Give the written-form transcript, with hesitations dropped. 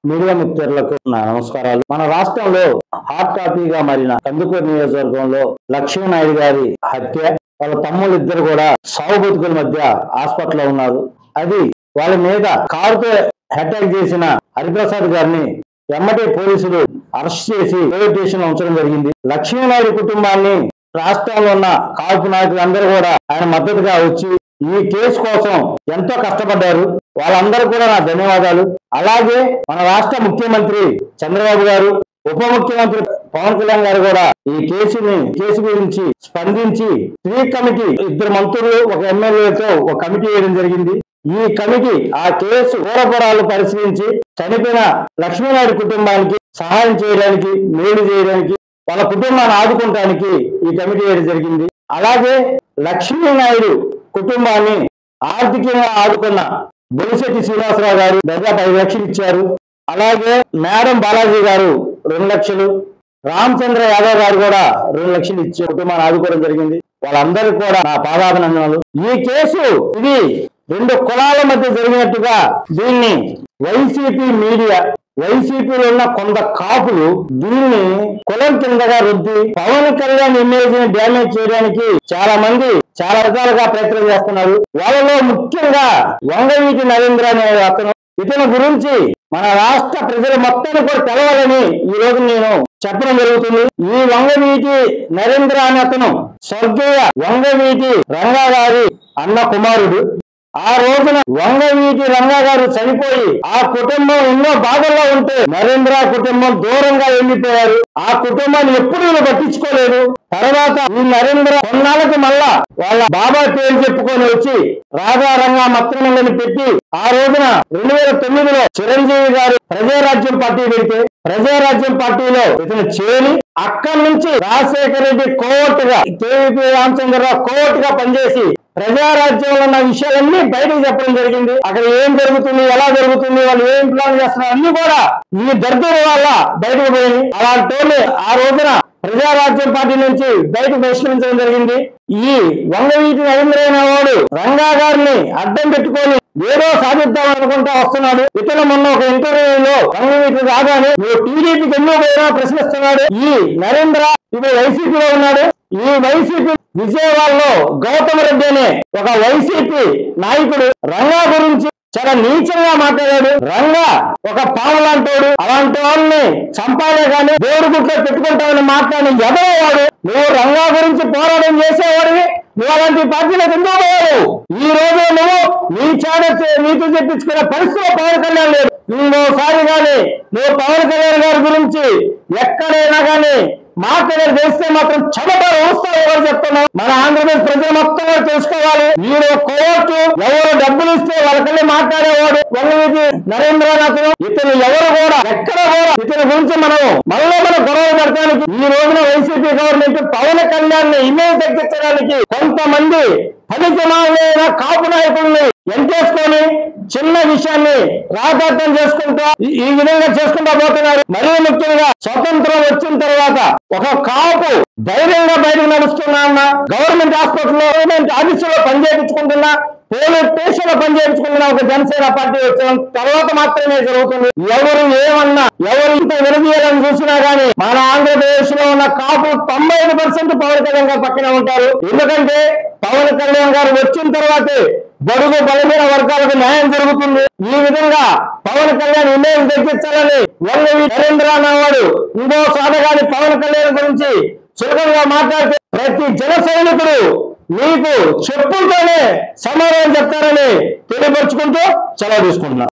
Media మిత్రులకు నా నమస్కారాలు. మన రాష్ట్రంలో హాట్ టాపిక్ గా మారిన కందుకూరు నియోజకవర్గంలో లక్ష్మీనాయుడు గారి హత్య, వాళ్ళ తమ్ముళ్ళు ఇద్దరు కూడా సావు బతుకుల మధ్య హాస్పిటల్లో ఉన్నారు. అది వాళ్ళ మీద కారుతో అటాక్ చేసిన హరిప్రసాద్ గారిని ఎమ్మటే పోలీసులు అరెస్ట్ చేసి పోలీస్ స్టేషన్ లో ఉంచడం జరిగింది. లక్ష్మీనాయుడు కుటుంబాన్ని రాష్ట్రంలో ఉన్న కాపు నాయకులందరూ కూడా ఆయన మద్దతుగా వచ్చి ఈ కేసు కోసం ఎంతో కష్టపడ్డారు. వాళ్ళందరూ కూడా నా ధన్యవాదాలు. అలాగే మన రాష్ట్ర ముఖ్యమంత్రి చంద్రబాబు గారు, ఉప ముఖ్యమంత్రి పవన్ కళ్యాణ్ గారు కూడా ఈ కేసు గురించి స్పందించి 3 కమిటీ 2 మంత్రులు 1 ఎమ్మెల్యేతో ఒక కమిటీ వేయడం జరిగింది. ఈ కమిటీ ఆ కేసు పూర్వపరాలు పరిశీలించి చనిపోయిన లక్ష్మీనాయుడు కుటుంబానికి సహాయం చేయడానికి, మేలు చేయడానికి, వాళ్ళ కుటుంబాన్ని ఆదుకోవడానికి ఈ కమిటీ వేయడం జరిగింది. అలాగే లక్ష్మీనాయుడు కుటుంబాన్ని ఆర్థికంగా ఆదుకున్న బొలిశెట్టి శ్రీనివాసరావు గారు దాదాపు 5 లక్షలు ఇచ్చారు. అలాగే మేడం బాలాజీ గారు 2 లక్షలు, రామచంద్ర యాదవ్ గారు కూడా 2 లక్షలు ఇచ్చి కుటుంబాన్ని ఆదుకోవడం జరిగింది. వాళ్ళందరికీ కూడా నా పాదాభినందనలు. ఈ కేసు ఇది 2 కులాల మధ్య జరిగినట్టుగా దీన్ని వైసీపీలో ఉన్న కొంత కాపులు దీన్ని కులం కిందగా రుద్ది పవన్ కళ్యాణ్ ఇమేజ్ ని డ్యామేజ్ చేయడానికి చాలా మంది చాలా రకాలుగా ప్రయత్నం చేస్తున్నారు. వాళ్ళలో ముఖ్యంగా వంగవీటి నరేంద్ర అనే అతను, ఇతని గురించి మన రాష్ట్ర ప్రజలు మొత్తాన్ని కూడా తెలవాలని ఈ రోజు నేను చెప్పడం జరుగుతుంది. ఈ వంగవీటి నరేంద్ర అనే అతను స్వర్గీయ వంగవీటి రంగా గారి అన్న కుమారుడు. ఆ రోజున వంగవీటి రంగా గారు చనిపోయి ఆ కుటుంబం ఎన్నో బాధల్లో ఉంటే నరేంద్ర కుటుంబం దూరంగా వెళ్ళిపోయారు. ఆ కుటుంబాన్ని ఎప్పుడు వీళ్ళు పట్టించుకోలేదు. తర్వాత ఈ నరేంద్ర కొన్నాళ్ళకి మళ్ళా వాళ్ళ బాబా పేరు చెప్పుకొని వచ్చి రాజారంగా మత్రమంగని పెట్టి ఆ రోజున 2009లో చిరంజీవి గారు ప్రజారాజ్యం పార్టీ పెడితే ప్రజారాజ్యం పార్టీలో ఇతను చేరి అక్కడి నుంచి రాజశేఖర రెడ్డి కోర్టుగా, కేవీపీ రామచంద్రరావు కోర్టుగా పనిచేసి ప్రజారాజ్యంలో ఉన్న విషయాలన్నీ బయటకు చెప్పడం జరిగింది. అక్కడ ఏం జరుగుతుంది, ఎలా జరుగుతుంది, వాళ్ళు ఏం ప్లాన్ చేస్తున్నారు అన్ని కూడా ఈ దర్దుల వల్ల బయటకు పోయి అలాంటి ఆ రోజున ప్రజారాజ్యం పార్టీ నుంచి బయటకు బహిష్కరించడం జరిగింది. ఈ వంగవీటి నరేంద్ర అనేవాడు రంగా గారిని అడ్డం పెట్టుకొని ఏదో సాధిద్దాం అనుకుంటా వస్తున్నాడు. ఇతను మొన్న ఒక ఇంటర్వ్యూలో వంగవీటి రాగానే నువ్వు టీడీపీకి ఎందుకు పోయినా ప్రశ్నిస్తున్నాడు. ఈ నరేంద్ర ఇప్పుడు వైసీపీలో ఉన్నాడు. ఈ వైసీపీ విజయవాడలో గౌతమ్ రెడ్డి అనే ఒక వైసీపీ నాయకుడు రంగా గురించి చాలా నీచంగా మాట్లాడాడు. రంగా ఒక పాము లాంటోడు, అలాంటి వాళ్ళని చంపాలే గాని దేవుడి గుట్లో పెట్టుకుంటామని మాట్లాడి ఎదవవాడు. నువ్వు రంగా గురించి పోరాటం చేసేవాడివి, నువ్వు అలాంటి పార్టీలకు ఎందుకు పోయావు? ఈ రోజు నువ్వు నీ నీతి చెప్పించుకునే పరిస్థితిలో పవన్ కళ్యాణ్ లేదు. ఇంకోసారి గాని నువ్వు పవన్ కళ్యాణ్ గారి గురించి ఎక్కడైనా గాని మాట్లాడే తెలిస్తే మాత్రం చెమటలు వస్తావు. ఎవరు చెప్తున్నావు? మన ఆంధ్రప్రదేశ్ ప్రజలు మొత్తం కూడా తెలుసుకోవాలి. వీడు కోర్టు ఎవరు డబ్బులు ఇస్తే వాళ్ళకల్లి మాట్లాడేవాడు వంగవీటి నరేంద్రనాథ్. ఇతను ఎవరు కూడా ఎక్కడ కూడా ఇతని గురించి మనం గొడవ పెడతానికి ఈ రోజున వైసీపీ గవర్నమెంట్ పవన్ కళ్యాణ్ ఇమేజ్ తగ్గించడానికి కొంతమంది ఫలితమైన కాపు నాయకుల్ని ఎంటేసుకొని చిన్న విషయాన్ని రాజార్థం చేసుకుంటా ఈ విధంగా చేసుకుంటా పోతున్నారు. మరీ ముఖ్యంగా స్వతంత్రం వచ్చిన తర్వాత ఒక కాపు ధైర్యంగా బయటకు నడుస్తున్నా, గవర్నమెంట్ హాస్పిటల్లో గవర్నమెంట్ ఆఫీసులో పనిచేయించుకుంటున్నా, పోలీస్ స్టేషన్ లో పనిచేయించుకుంటున్నా ఒక జనసేన పార్టీ వచ్చిన తర్వాత మాత్రమే జరుగుతుంది. ఎవరు ఏమన్నా ఎవరు ఇంత విడదీయాలని చూసినా గానీ మన ఆంధ్రప్రదేశ్ లో ఉన్న కాపు 95% పవన్ కళ్యాణ్ గారు పక్కనే ఉంటారు. ఎందుకంటే పవన్ కళ్యాణ్ గారు వచ్చిన తర్వాతే బడుగు బలహీన వర్గాలకు న్యాయం జరుగుతుంది. ఈ విధంగా పవన్ కళ్యాణ్ ఇమేజ్ తగ్గించాలని వంగవీటి నరేంద్ర అన్నవాడు ఇంకో సాధగాని పవన్ కళ్యాణ్ గురించి సులభంగా మాట్లాడితే ప్రతి జన సైనికుడు మీకు చెప్పులతోనే సమాధానం చెప్తారని తెలియపరుచుకుంటూ సెలవు తీసుకుంటున్నా.